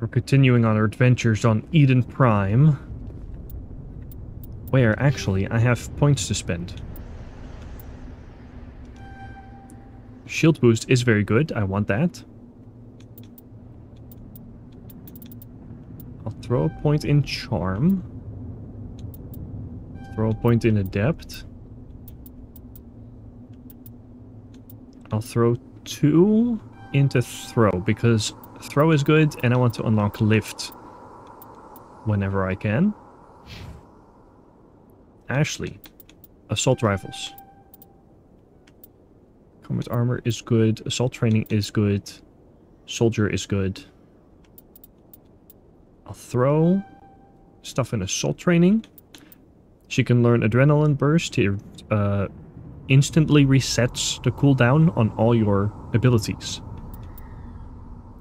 We're continuing on our adventures on Eden Prime. Where, actually, I have points to spend. Shield boost is very good. I want that. I'll throw a point in Charm. Throw a point in Adept. I'll throw 2 into Throw, because Throw is good and I want to unlock Lift whenever I can. Ashley. Assault Rifles. Combat Armor is good. Assault Training is good. Soldier is good. I'll throw stuff in Assault Training. She can learn Adrenaline Burst. It instantly resets the cooldown on all your abilities.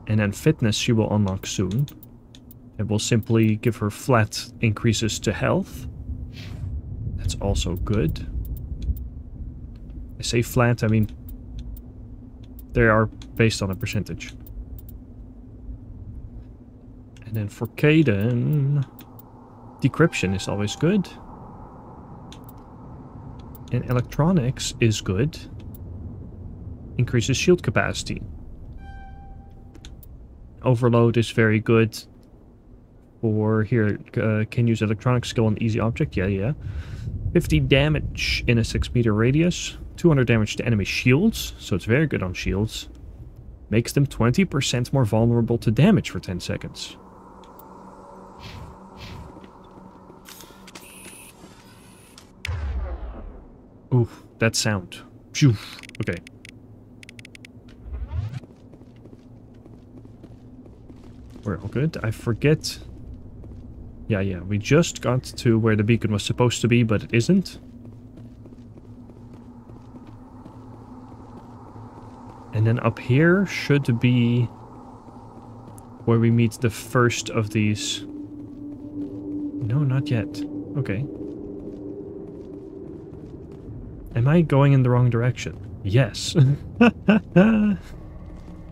And then Fitness she will unlock soon. It will simply give her flat increases to health. That's also good. I say flat, I mean they are based on a percentage. And then for Caden, Decryption is always good. And Electronics is good. Increases shield capacity. Overload is very good. Or here, can use Electronic skill on easy object. Yeah. 50 damage in a 6-meter radius. 200 damage to enemy shields. So it's very good on shields. Makes them 20% more vulnerable to damage for 10 seconds. Ooh, that sound. Phew. Okay. We're all good. I forget. Yeah, we just got to where the beacon was supposed to be, but it isn't. And then up here should be where we meet the first of these. No, not yet. Okay. Am I going in the wrong direction? Yes.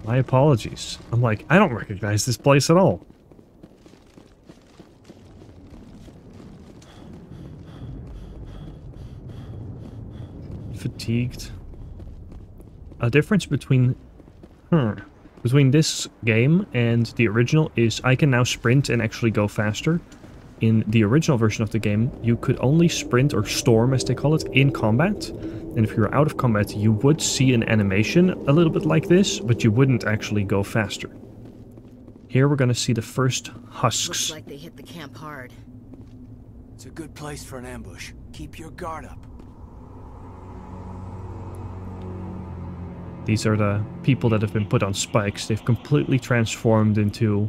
My apologies. I'm like, I don't recognize this place at all. Fatigued. A difference between this game and the original is I can now sprint and actually go faster. In the original version of the game, you could only sprint, or storm as they call it, in combat. And if you're out of combat, you would see an animation a little bit like this, but you wouldn't actually go faster. Here we're going to see the first husks. Looks like they hit the camp hard. It's a good place for an ambush. Keep your guard up. These are the people that have been put on spikes. They've completely transformed into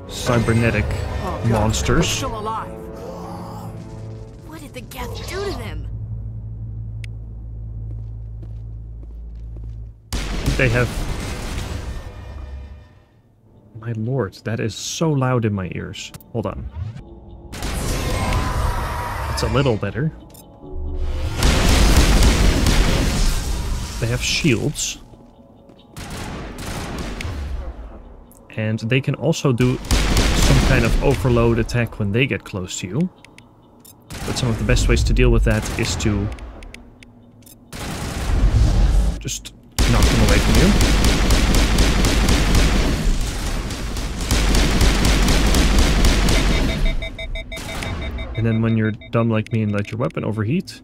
cybernetic monsters. We're still alive. What did the geth do to them? They have... My lord, that is so loud in my ears. Hold on. It's a little better. They have shields. And they can also do some kind of overload attack when they get close to you. But some of the best ways to deal with that is to just knock them away from you. And then when you're dumb like me and let your weapon overheat,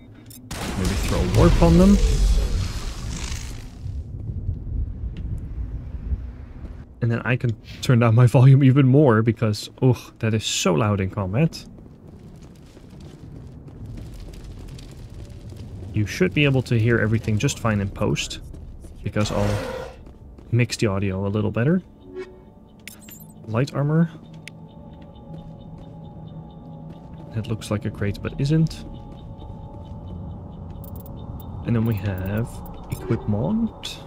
maybe throw warp on them. And then I can turn down my volume even more because, oh, that is so loud in combat. You should be able to hear everything just fine in post, because I'll mix the audio a little better. Light armor. That looks like a crate, but isn't. And then we have equipment.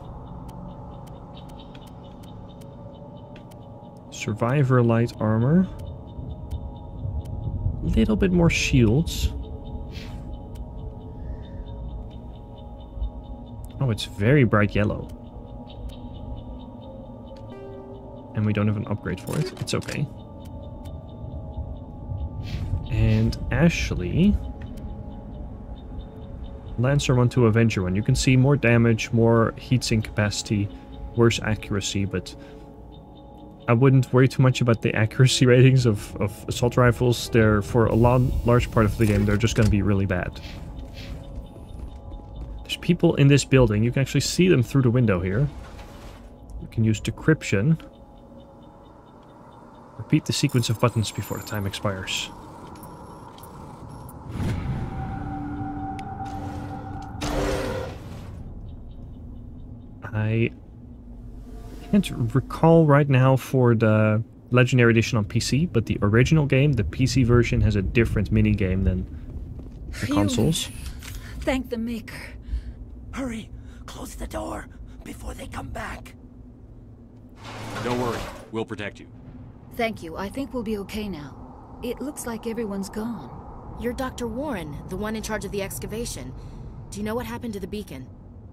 Survivor light armor. Little bit more shields. Oh, it's very bright yellow. And we don't have an upgrade for it. It's okay. And Ashley... Lancer 1 to Avenger 1. You can see more damage, more heatsink capacity, worse accuracy, but I wouldn't worry too much about the accuracy ratings of assault rifles. They're, for a large part of the game, they're just going to be really bad. There's people in this building. You can actually see them through the window here. You can use decryption. Repeat the sequence of buttons before the time expires. I can't recall right now for the Legendary Edition on PC, but the original game, the PC version, has a different minigame than the consoles. Thank the Maker. Hurry! Close the door before they come back. Don't worry, we'll protect you. Thank you. I think we'll be okay now. It looks like everyone's gone. You're Dr. Warren, the one in charge of the excavation. Do you know what happened to the beacon?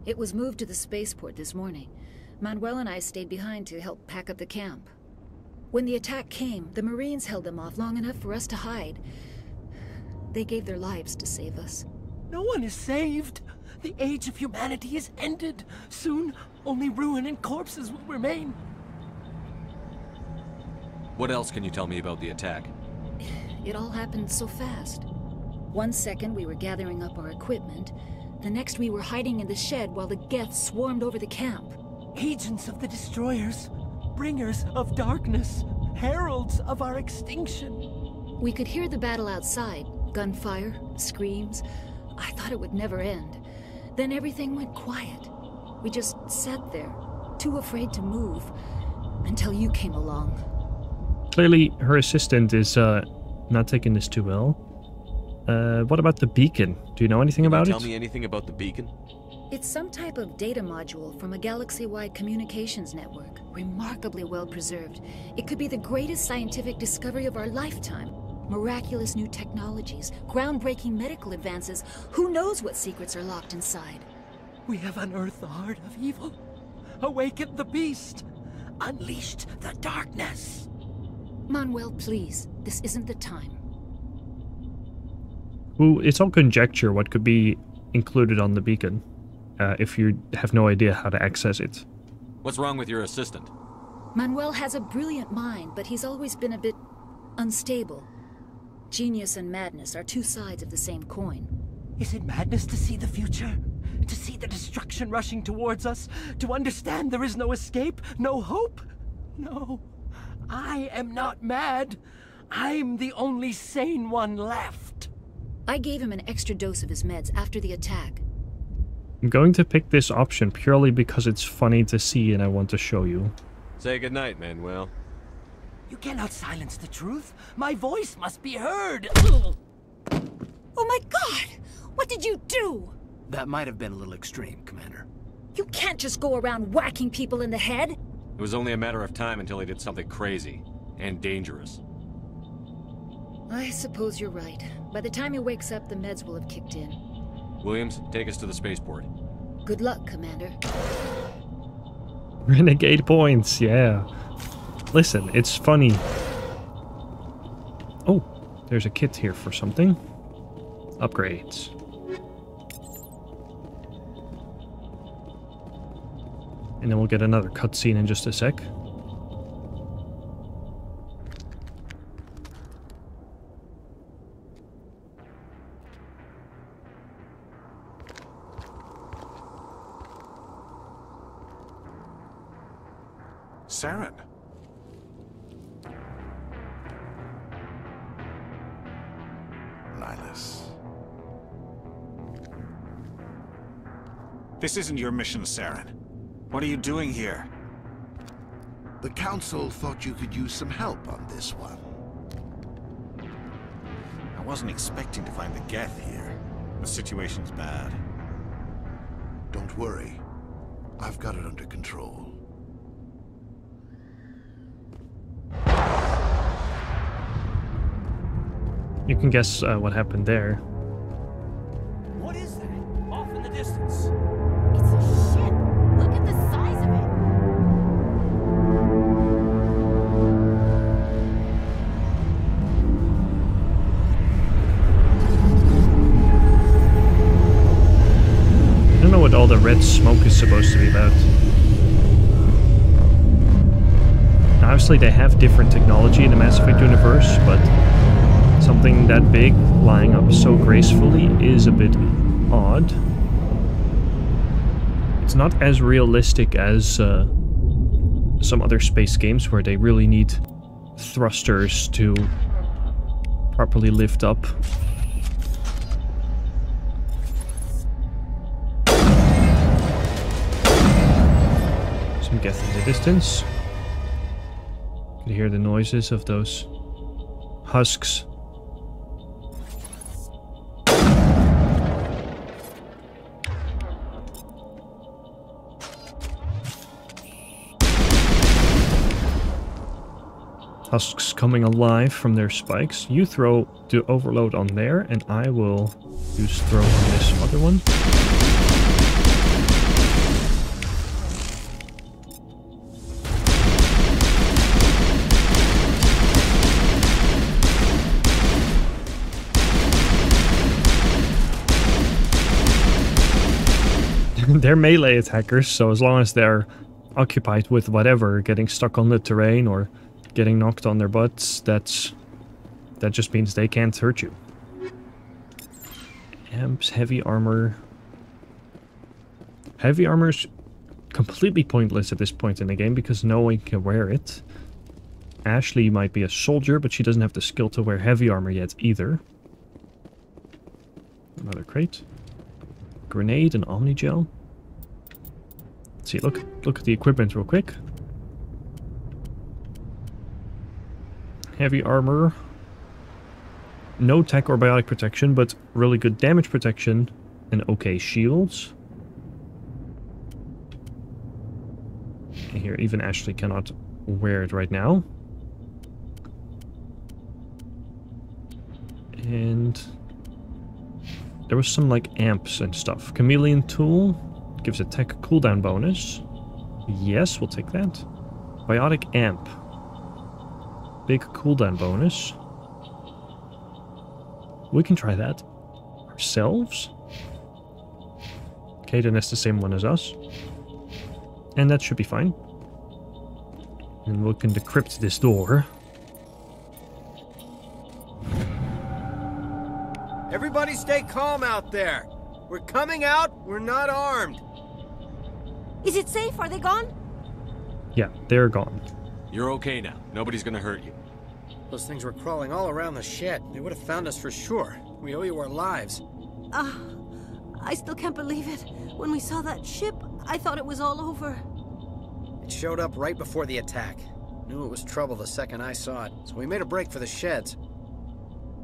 It was moved to the spaceport this morning. Manuel and I stayed behind to help pack up the camp. When the attack came, the Marines held them off long enough for us to hide. They gave their lives to save us. No one is saved. The age of humanity is ended. Soon, only ruin and corpses will remain. What else can you tell me about the attack? It all happened so fast. 1 second we were gathering up our equipment. The next we were hiding in the shed while the geth swarmed over the camp. Agents of the destroyers, bringers of darkness, heralds of our extinction. We could hear the battle outside. Gunfire, screams. I thought it would never end. Then everything went quiet. We just sat there, too afraid to move, until you came along. Clearly, her assistant is not taking this too well. What about the beacon? Do you know anything about it? Tell me anything about the beacon? It's some type of data module from a galaxy-wide communications network. Remarkably well preserved. It could be the greatest scientific discovery of our lifetime. Miraculous new technologies, groundbreaking medical advances. Who knows what secrets are locked inside? We have unearthed the heart of evil, awakened the beast, unleashed the darkness. Manuel, please. This isn't the time. Well, it's all conjecture what could be included on the beacon, if you have no idea how to access it. What's wrong with your assistant? Manuel has a brilliant mind, but he's always been a bit unstable. Genius and madness are two sides of the same coin. Is it madness to see the future? To see the destruction rushing towards us? To understand there is no escape? No hope? No. I am not mad. I'm the only sane one left. I gave him an extra dose of his meds after the attack. I'm going to pick this option purely because it's funny to see and I want to show you. Say goodnight, Manuel. You cannot silence the truth. My voice must be heard. Oh my God! What did you do? That might have been a little extreme, Commander. You can't just go around whacking people in the head. It was only a matter of time until he did something crazy and dangerous. I suppose you're right. By the time he wakes up, the meds will have kicked in. Williams, take us to the spaceport. Good luck, Commander. Renegade points, yeah. Listen, it's funny. Oh, there's a kit here for something. Upgrades. And then we'll get another cutscene in just a sec. Saren. Nihilus. This isn't your mission, Saren. What are you doing here? The Council thought you could use some help on this one. I wasn't expecting to find the geth here. The situation's bad. Don't worry. I've got it under control. You can guess what happened there. What is that? Off in the distance. It's a ship. Look at the size of it. the red smoke is supposed to be about. Obviously, they have different technology in the Mass Effect universe, but something that big lying up so gracefully is a bit odd. It's not as realistic as some other space games where they really need thrusters to properly lift up. Some geth in the distance. You can hear the noises of those husks. Husks coming alive from their spikes. You throw the overload on there, and I will use throw on this other one. They're melee attackers, so as long as they're occupied with whatever, getting stuck on the terrain or getting knocked on their butts, that just means they can't hurt you. Amps, heavy armor. Heavy armor's completely pointless at this point in the game because no one can wear it. Ashley might be a soldier, but she doesn't have the skill to wear heavy armor yet either. Another crate. Grenade and Omnigel. Let's see, look at the equipment real quick. Heavy armor. No tech or biotic protection, but really good damage protection and okay shields. And here, even Ashley cannot wear it right now. And there was some like amps and stuff. Chameleon tool gives a tech cooldown bonus. Yes, we'll take that. Biotic amp. Big cooldown bonus. We can try that ourselves. Okay, then that's the same one as us. And that should be fine. And we can decrypt this door. Everybody stay calm out there. We're coming out, we're not armed. Is it safe? Are they gone? Yeah, they're gone. You're okay now. Nobody's gonna hurt you. Those things were crawling all around the shed. They would have found us for sure. We owe you our lives. I still can't believe it. When we saw that ship, I thought it was all over. It showed up right before the attack. Knew it was trouble the second I saw it, so we made a break for the sheds.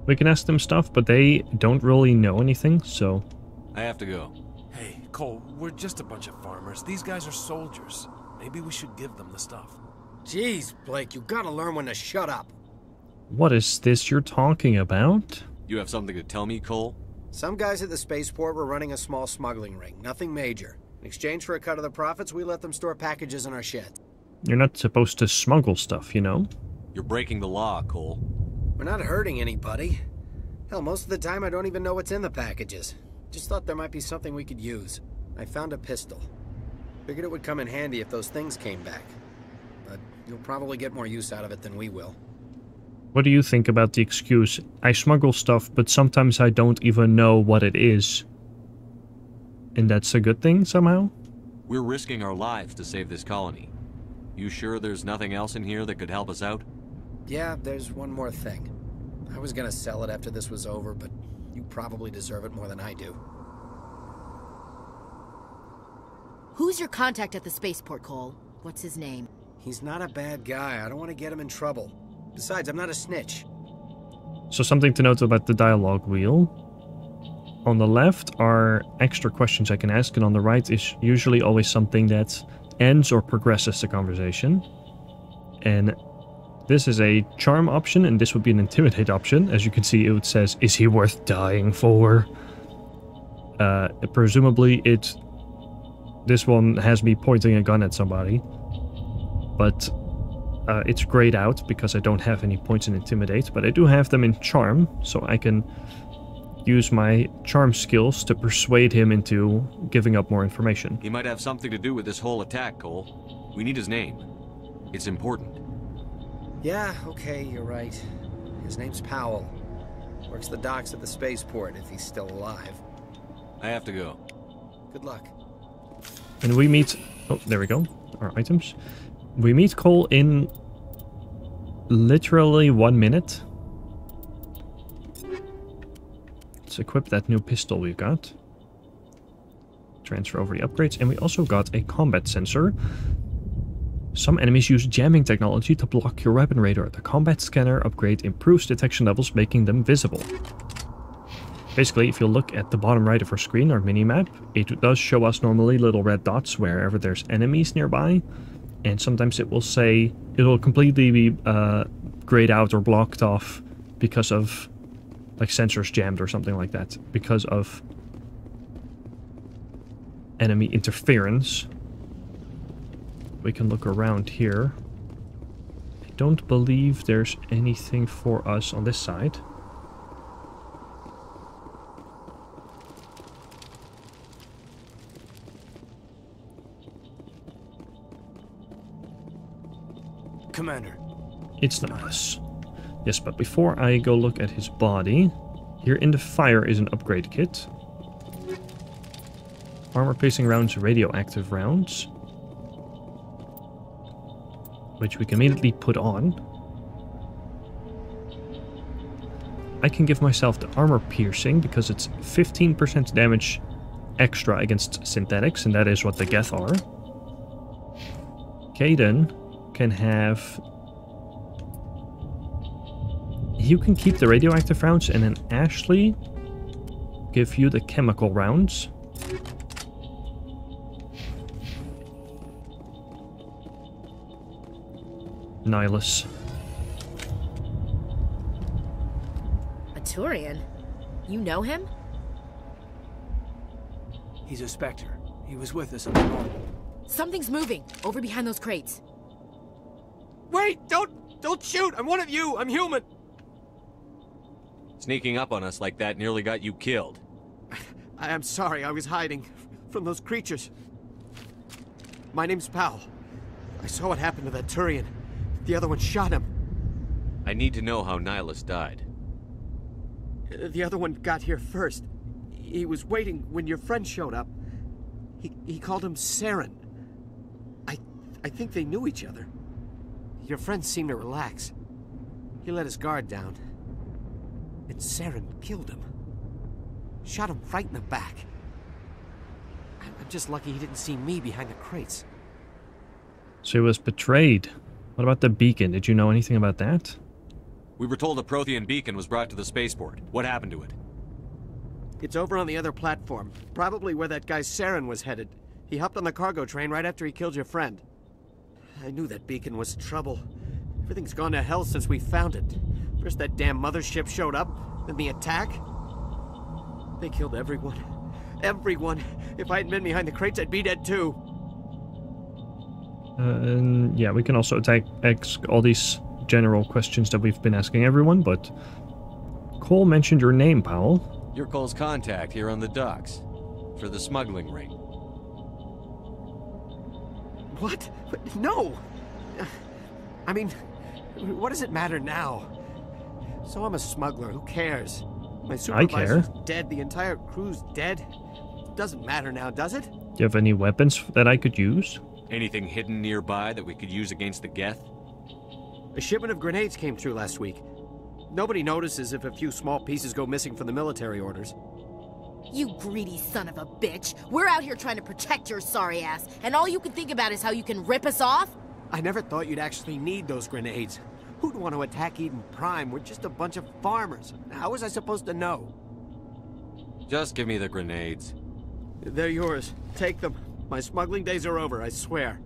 We can ask them stuff, but they don't really know anything, so... I have to go. Hey, Cole, we're just a bunch of farmers. These guys are soldiers. Maybe we should give them the stuff. Jeez, Blake, you gotta learn when to shut up. What is this you're talking about? You have something to tell me, Cole? Some guys at the spaceport were running a small smuggling ring, nothing major. In exchange for a cut of the profits, we let them store packages in our shed. You're not supposed to smuggle stuff, you know? You're breaking the law, Cole. We're not hurting anybody. Hell, most of the time I don't even know what's in the packages. Just thought there might be something we could use. I found a pistol. Figured it would come in handy if those things came back. But you'll probably get more use out of it than we will. What do you think about the excuse, I smuggle stuff, but sometimes I don't even know what it is? And that's a good thing, somehow? We're risking our lives to save this colony. You sure there's nothing else in here that could help us out? Yeah, there's one more thing. I was gonna sell it after this was over, but you probably deserve it more than I do. Who's your contact at the spaceport, Cole? What's his name? He's not a bad guy. I don't want to get him in trouble. Besides, I'm not a snitch. So something to note about the dialogue wheel. On the left are extra questions I can ask, and on the right is usually always something that ends or progresses the conversation. And this is a charm option, and this would be an intimidate option. As you can see, it says, is he worth dying for? Presumably, this one has me pointing a gun at somebody. But it's grayed out because I don't have any points in intimidate, but I do have them in charm, so I can use my charm skills to persuade him into giving up more information. He might have something to do with this whole attack, Cole. We need his name. It's important. Yeah, okay, you're right. His name's Powell. Works the docks at the spaceport if he's still alive. I have to go. Good luck. And we meet... Oh, there we go. Our items. We meet Cole in literally 1 minute. Let's equip that new pistol we've got. Transfer over the upgrades. And we also got a combat sensor. Some enemies use jamming technology to block your weapon radar. The combat scanner upgrade improves detection levels, making them visible. Basically, if you look at the bottom right of our screen, our mini-map, it does show us normally little red dots wherever there's enemies nearby. And sometimes it will say, it will completely be grayed out or blocked off because of, like, sensors jammed or something like that. Because of enemy interference. We can look around here. I don't believe there's anything for us on this side. Commander. It's Niles. Yes, but before I go look at his body, here in the fire is an upgrade kit. Armor-piercing rounds, radioactive rounds. Which we can immediately put on. I can give myself the armor piercing because it's 15% damage extra against synthetics, and that is what the geth are. Caden can have... You can keep the radioactive rounds, and then Ashley give you the chemical rounds. Nihilus. A Turian? You know him? He's a Spectre. He was with us on the boat. Something's moving, over behind those crates. Wait! Don't shoot! I'm one of you! I'm human! Sneaking up on us like that nearly got you killed. I am sorry, I was hiding from those creatures. My name's Powell. I saw what happened to that Turian. The other one shot him. I need to know how Nihilus died. The other one got here first. He was waiting when your friend showed up. He called him Saren. I think they knew each other. Your friend seemed to relax. He let his guard down. And Saren killed him. Shot him right in the back. I'm just lucky he didn't see me behind the crates. So he was betrayed. What about the beacon? Did you know anything about that? We were told a Prothean beacon was brought to the spaceport. What happened to it? It's over on the other platform. Probably where that guy Saren was headed. He hopped on the cargo train right after he killed your friend. I knew that beacon was trouble. Everything's gone to hell since we found it. First that damn mothership showed up, then the attack. They killed everyone. Everyone. If I hadn't been behind the crates, I'd be dead too. And yeah, we can also ask all these general questions that we've been asking everyone, but Cole mentioned your name, Powell. You're Cole's contact here on the docks for the smuggling ring. What? No! I mean, what does it matter now? So I'm a smuggler, who cares? My supervisor's dead, the entire crew's dead. Doesn't matter now, does it? Do you have any weapons that I could use? Anything hidden nearby that we could use against the geth? A shipment of grenades came through last week. Nobody notices if a few small pieces go missing from the military orders. You greedy son of a bitch! We're out here trying to protect your sorry ass, and all you can think about is how you can rip us off? I never thought you'd actually need those grenades. Who'd want to attack Eden Prime? We're just a bunch of farmers. How was I supposed to know? Just give me the grenades. They're yours. Take them. My smuggling days are over, I swear.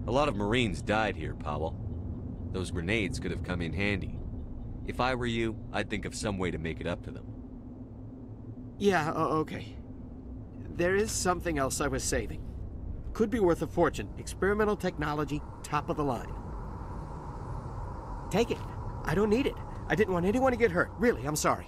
A lot of Marines died here, Powell. Those grenades could have come in handy. If I were you, I'd think of some way to make it up to them. Yeah, okay. There is something else I was saving. Could be worth a fortune. Experimental technology, top of the line. Take it. I don't need it. I didn't want anyone to get hurt. Really, I'm sorry.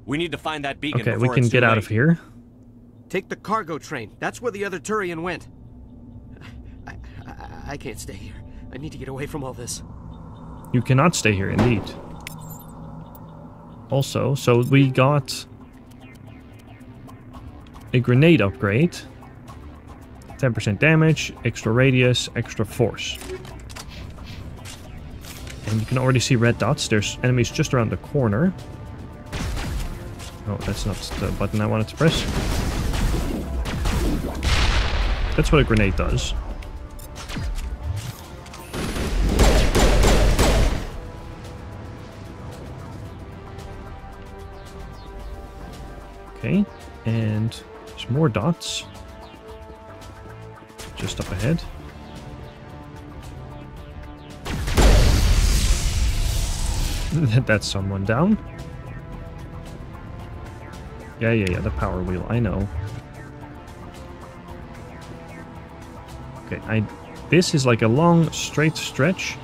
We need to find that beacon Okay, we before can it's get too out late. of here. Take the cargo train. That's where the other Turian went. I can't stay here. I need to get away from all this. You cannot stay here, indeed. Also, so we got a grenade upgrade. 10% damage, extra radius, extra force. And you can already see red dots. There's enemies just around the corner. Oh, that's not the button I wanted to press. That's what a grenade does. Okay, and there's more dots. Just up ahead. That's someone down. Yeah, the power wheel, I know. Okay, this is like a long, straight stretch.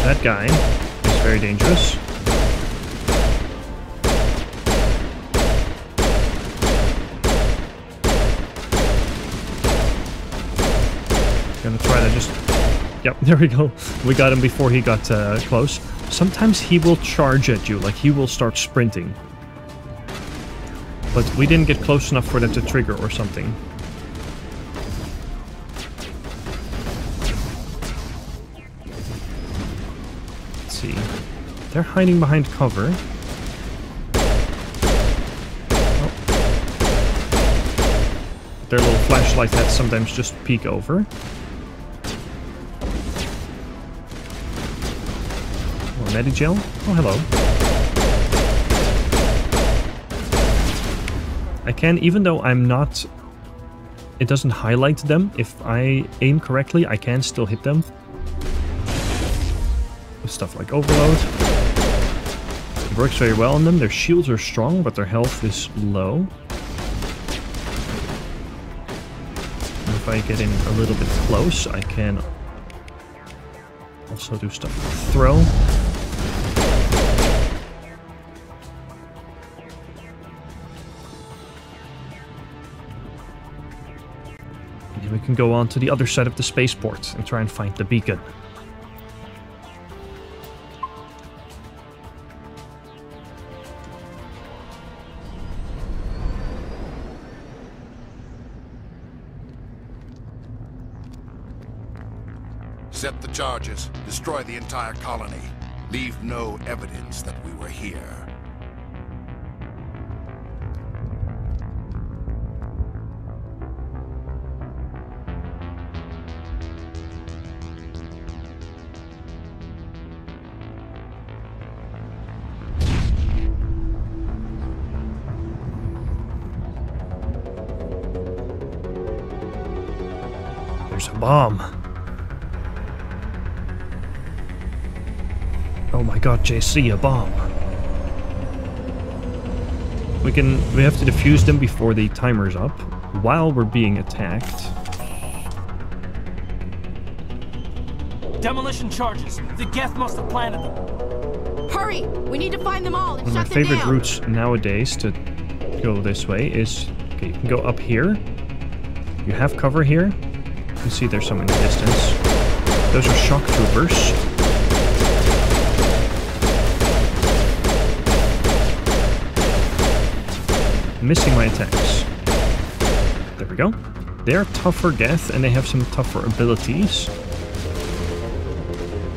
That guy is very dangerous. Gonna try to just... Yep, there we go. We got him before he got close. Sometimes he will charge at you, like he will start sprinting. But we didn't get close enough for that to trigger or something. Let's see. They're hiding behind cover. Oh. Their little flashlight heads sometimes just peek over. Medigel? Oh, hello. I can, even though I'm not... It doesn't highlight them. If I aim correctly, I can still hit them. With stuff like Overload. It works very well on them. Their shields are strong, but their health is low. And if I get in a little bit close, I can also do stuff like throw. We can go on to the other side of the spaceport and try and find the beacon. Set the charges. Destroy the entire colony. Leave no evidence that we were here. There's a bomb. Oh my god, JC, a bomb. We have to defuse them before the timer's up, while we're being attacked. Demolition charges. The geth must have planted them. Hurry! We need to find them all and One of my shut them favorite down. routes nowadays to go this way is... Okay, you can go up here. You have cover here. You can see there's some in the distance. Those are shock troopers. Missing my attacks. There we go. They're tougher geth and they have some tougher abilities.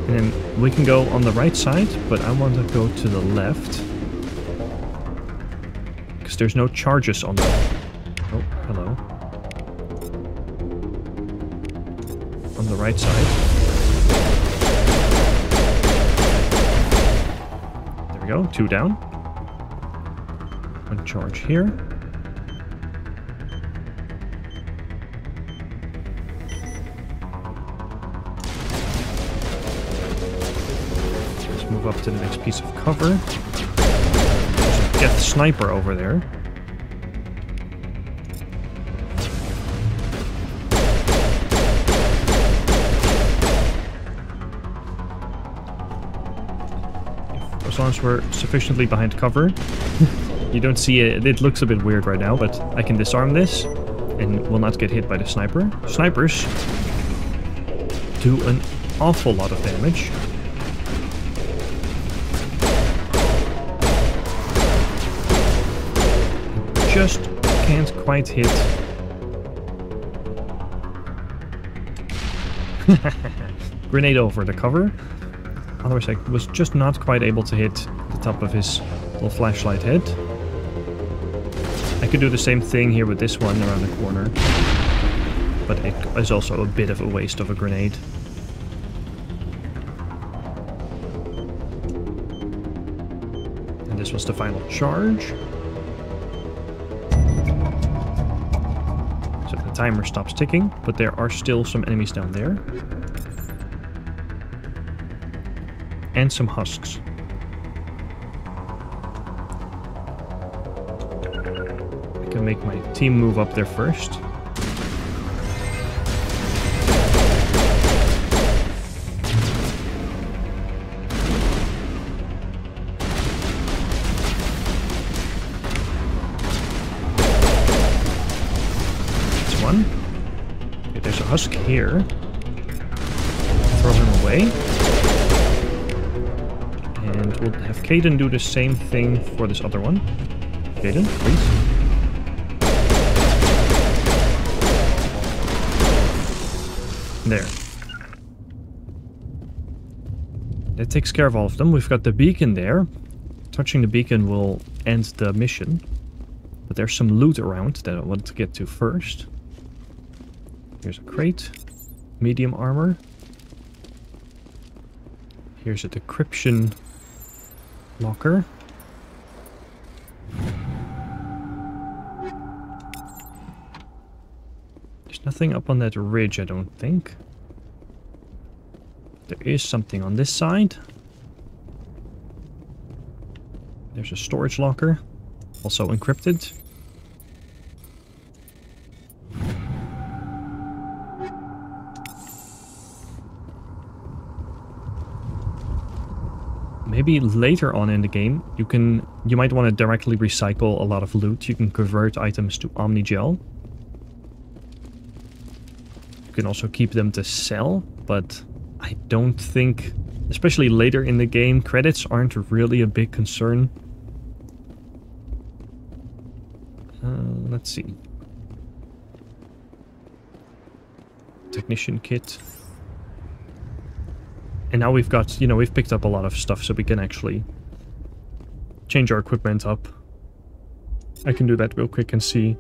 And then we can go on the right side, but I want to go to the left. Because there's no charges on them. Oh, hello. On the right side. There we go, 2 down. 1 charge here. Let's move up to the next piece of cover. There's a geth sniper over there. as long as we're sufficiently behind cover. You don't see it. It looks a bit weird right now, but I can disarm this and will not get hit by the sniper. Snipers do an awful lot of damage. Just can't quite hit. Grenade over the cover. Otherwise I was just not quite able to hit the top of his little flashlight head. I could do the same thing here with this one around the corner. But it is also a bit of a waste of a grenade. And this was the final charge. So the timer stops ticking, but there are still some enemies down there. And some husks. I can make my team move up there first. That's one. Okay, there's a husk here. Throw him away. And we'll have Caden do the same thing for this other one. Caden, please. There. That takes care of all of them. We've got the beacon there. Touching the beacon will end the mission. But there's some loot around that I want to get to first. Here's a crate. Medium armor. Here's a decryption locker. There's nothing up on that ridge, I don't think. There is something on this side. There's a storage locker, also encrypted. Maybe later on in the game, you might want to directly recycle a lot of loot. You can convert items to Omnigel. You can also keep them to sell, but I don't think, especially later in the game, credits aren't really a big concern. Let's see. Technician kit. And now we've got, we've picked up a lot of stuff, so we can actually change our equipment up. I can do that real quick and see.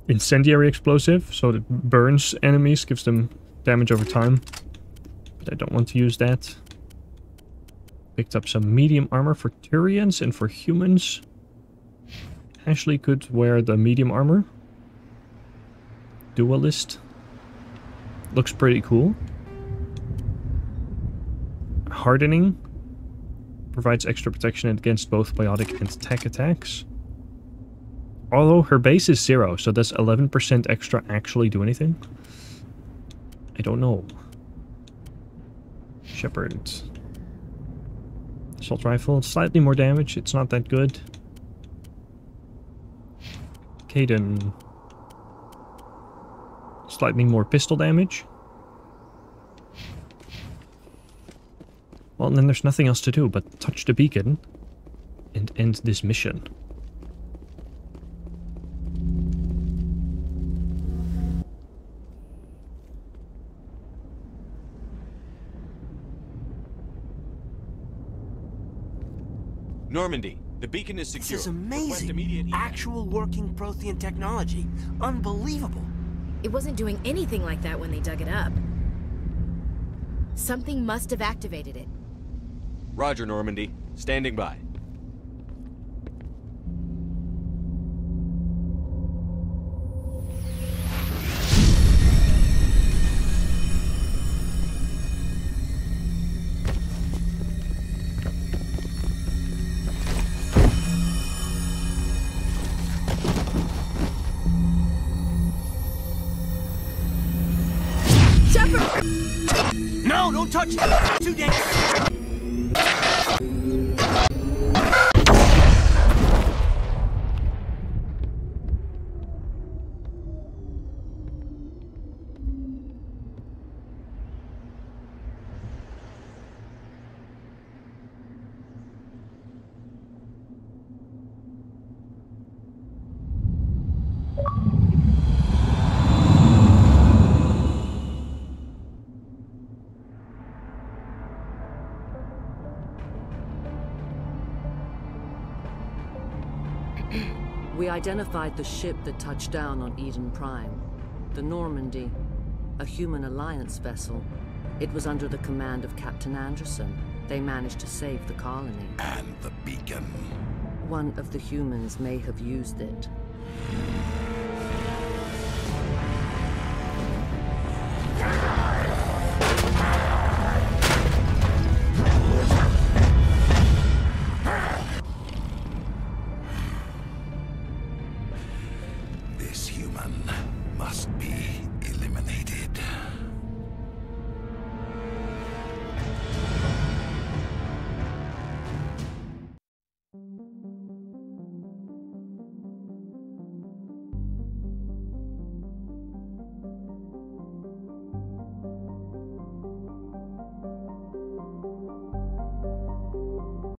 Incendiary explosive, so it burns enemies, gives them damage over time. But I don't want to use that. Picked up some medium armor for Turians and for humans. Ashley could wear the medium armor. Duelist. Looks pretty cool. Hardening provides extra protection against both biotic and tech attacks. Although her base is 0, so does 11% extra actually do anything? I don't know. Shepherd. Assault rifle, slightly more damage, it's not that good. Caden. Slightly more pistol damage. Well, then there's nothing else to do but touch the beacon and end this mission. Normandy, the beacon is secure. This is amazing. Actual working Prothean technology. Unbelievable. It wasn't doing anything like that when they dug it up. Something must have activated it. Roger, Normandy. Standing by. No, don't touch it! Too dangerous! We identified the ship that touched down on Eden Prime. The Normandy. A human alliance vessel. It was under the command of Captain Anderson. They managed to save the colony. And the beacon. One of the humans may have used it. This human must be